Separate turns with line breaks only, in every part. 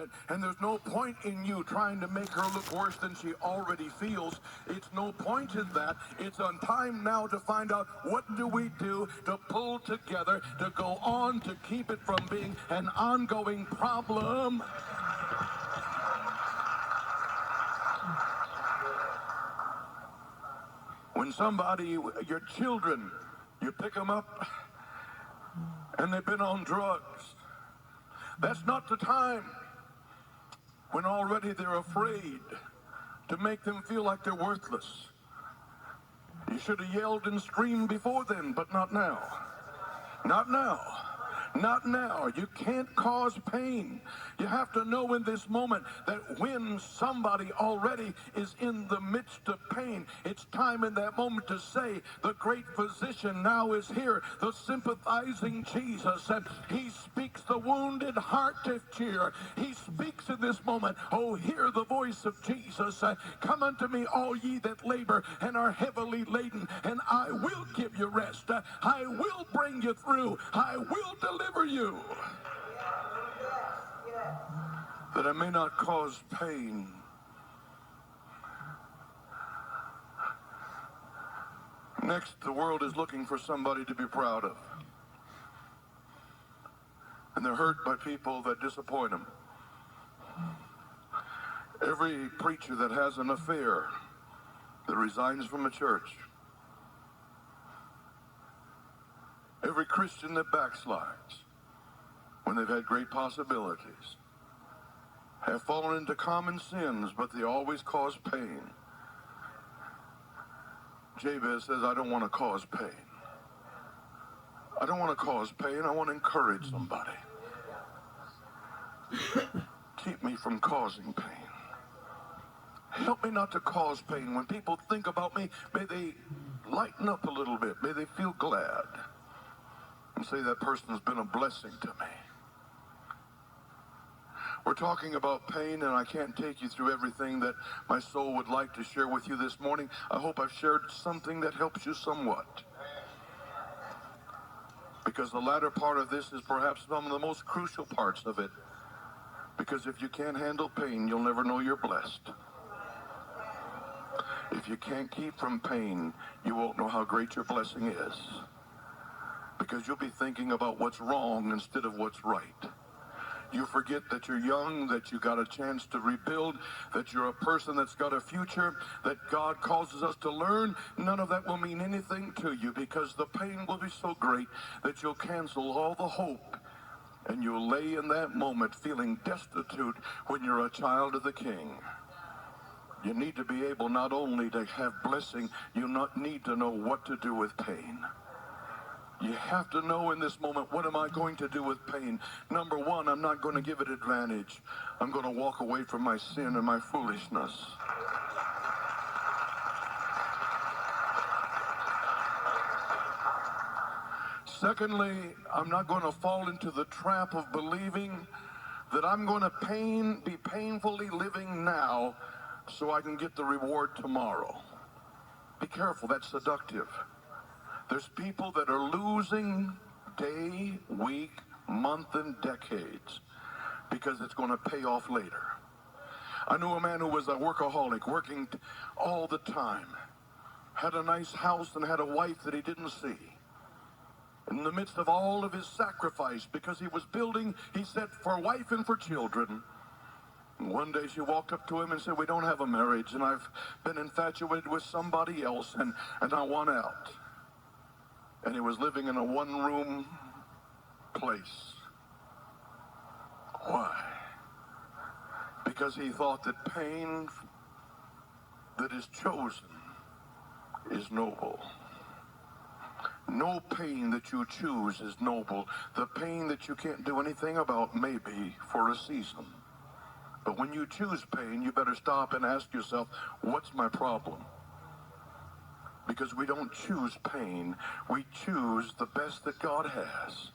it, and there's no point in you trying to make her look worse than she already feels. It's no point in that. It's on time now to find out what do we do to pull together, to go on, to keep it from being an ongoing problem. When somebody, your children, you pick them up and they've been on drugs, that's not the time when already they're afraid to make them feel like they're worthless. You should have yelled and screamed before then, but not now. Not now. Not now. You can't cause pain. You have to know in this moment that when somebody already is in the midst of pain, it's time in that moment to say, the great physician now is here, the sympathizing Jesus, and he speaks the wounded heart to cheer. He speaks in this moment, oh, hear the voice of Jesus. Come unto me, all ye that labor and are heavily laden, and I will give you rest. I will bring you through. I will deliver you, that I may not cause pain. Next, the world is looking for somebody to be proud of, and they're hurt by people that disappoint them. Every preacher that has an affair, that resigns from a church, every Christian that backslides when they've had great possibilities, have fallen into common sins, but they always cause pain. Jabez says, I don't want to cause pain. I don't want to cause pain. I want to encourage somebody. Keep me from causing pain. Help me not to cause pain. When people think about me, may they lighten up a little bit. May they feel glad and say that person has been a blessing to me. We're talking about pain, and I can't take you through everything that my soul would like to share with you this morning. I hope I've shared something that helps you somewhat, because the latter part of this is perhaps some of the most crucial parts of it, because if you can't handle pain, you'll never know you're blessed. If you can't keep from pain, you won't know how great your blessing is, because you'll be thinking about what's wrong instead of what's right. You forget that you're young, that you got a chance to rebuild, that you're a person that's got a future, that God causes us to learn. None of that will mean anything to you, because the pain will be so great that you'll cancel all the hope, and you'll lay in that moment feeling destitute when you're a child of the King. You need to be able not only to have blessing, you not need to know what to do with pain. You have to know in this moment, what am I going to do with pain? Number one, I'm not going to give it advantage. I'm going to walk away from my sin and my foolishness. Secondly, I'm not going to fall into the trap of believing that I'm going to be painfully living now so I can get the reward tomorrow. Be careful, that's seductive. There's people that are losing day, week, month, and decades because it's going to pay off later. I knew a man who was a workaholic, working all the time, had a nice house and had a wife that he didn't see. In the midst of all of his sacrifice, because he was building, he said, for a wife and for children. And one day she walked up to him and said, we don't have a marriage, and I've been infatuated with somebody else, and I want out. And he was living in a one-room place. Why? Because he thought that pain that is chosen is noble. No pain that you choose is noble. The pain that you can't do anything about may be for a season. But when you choose pain, you better stop and ask yourself, what's my problem? Because we don't choose pain. We choose the best that God has.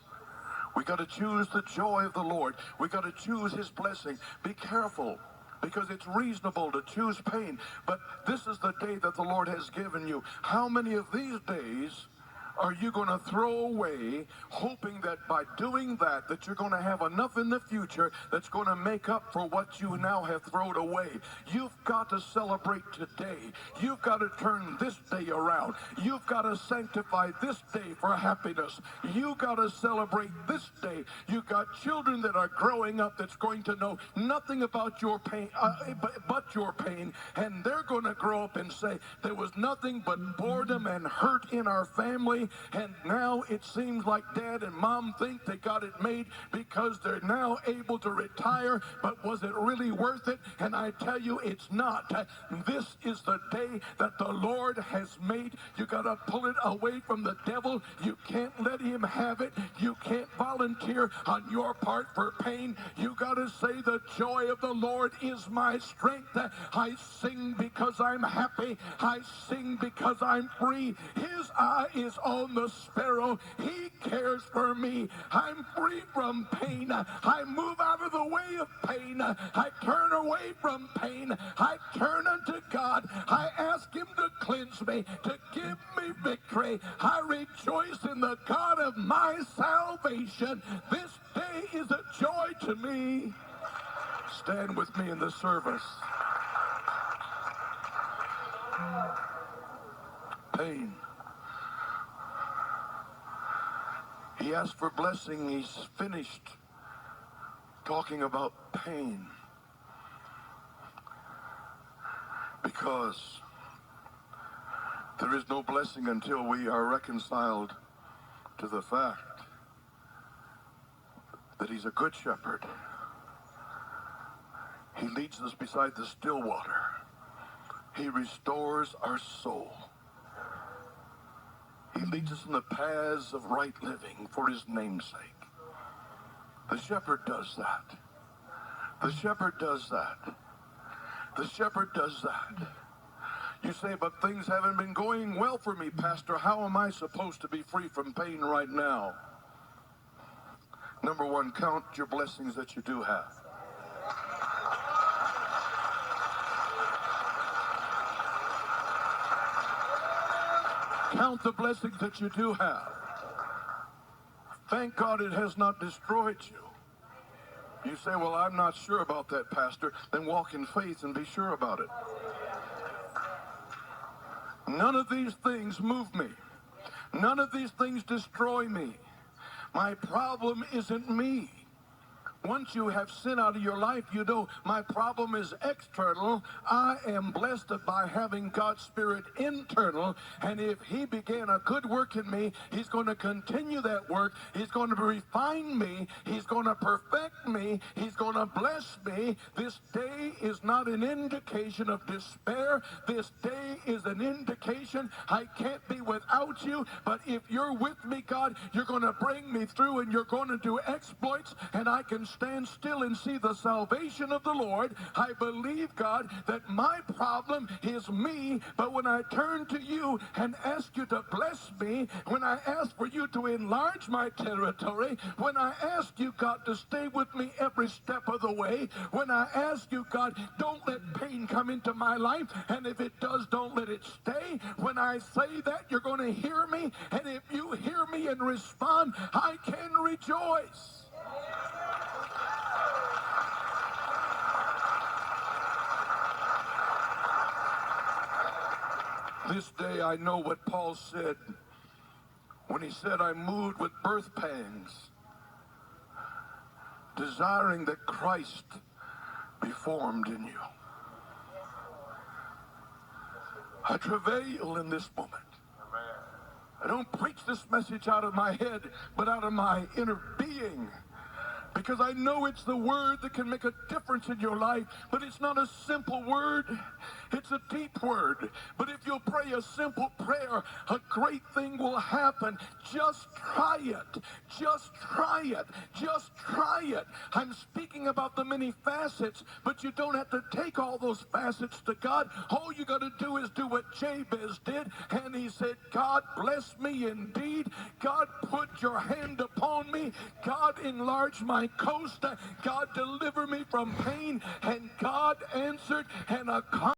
We got to choose the joy of the Lord. We got to choose his blessing. Be careful, because it's reasonable to choose pain. But this is the day that the Lord has given you. How many of these days are you going to throw away, hoping that by doing that, that you're going to have enough in the future that's going to make up for what you now have thrown away? You've got to celebrate today. You've got to turn this day around. You've got to sanctify this day for happiness. You've got to celebrate this day. You've got children that are growing up that's going to know nothing about your pain, but your pain, and they're going to grow up and say, there was nothing but boredom and hurt in our family, and now it seems like Dad and Mom think they got it made because they're now able to retire, but was it really worth it? And I tell you, it's not. This is the day that the Lord has made. You got to pull it away from the devil. You can't let him have it. You can't volunteer on your part for pain. You got to say, the joy of the Lord is my strength. I sing because I'm happy. I sing because I'm free. His eye is on the sparrow. He cares for me. I'm free from pain. I move out of the way of pain. I turn away from pain. I turn unto God. I ask him to cleanse me, to give me victory. I rejoice in the God of my salvation. This day is a joy to me. Stand with me in the service. Pain. He asked for blessing. He's finished talking about pain. Because there is no blessing until we are reconciled to the fact that he's a good shepherd. He leads us beside the still water. He restores our soul. He leads us in the paths of right living for his name's sake. The shepherd does that. The shepherd does that. The shepherd does that. You say, but things haven't been going well for me, Pastor. How am I supposed to be free from pain right now? Number one, count your blessings that you do have. Count the blessings that you do have. Thank God it has not destroyed you. You say, well, I'm not sure about that, Pastor. Then walk in faith and be sure about it. None of these things move me. None of these things destroy me. My problem isn't me. Once you have sin out of your life, you know my problem is external. I am blessed by having God's Spirit internal. And if he began a good work in me, he's going to continue that work. He's going to refine me. He's going to perfect me. He's going to bless me. This day is not an indication of despair. This day is an indication I can't be without you. But if you're with me, God, you're going to bring me through and you're going to do exploits. And I can stand still and see the salvation of the Lord. I believe, God, that my problem is me, but when I turn to you and ask you to bless me, when I ask for you to enlarge my territory, when I ask you, God, to stay with me every step of the way, when I ask you, God, don't let pain come into my life, and if it does, don't let it stay. When I say that, you're going to hear me, and if you hear me and respond, I can rejoice. This day I know what Paul said when he said, I moved with birth pangs, desiring that Christ be formed in you. I travail in this moment. I don't preach this message out of my head, but out of my inner being. Because I know it's the word that can make a difference in your life, but it's not a simple word. It's a deep word. But if you'll pray a simple prayer, a great thing will happen. Just try it. Just try it. Just try it. I'm speaking about the many facets, but you don't have to take all those facets to God. All you got to do is do what Jabez did, and he said, God, bless me indeed. God, put your hand upon me. God, enlarge my coast. God, deliver me from pain. And God answered and accomplished.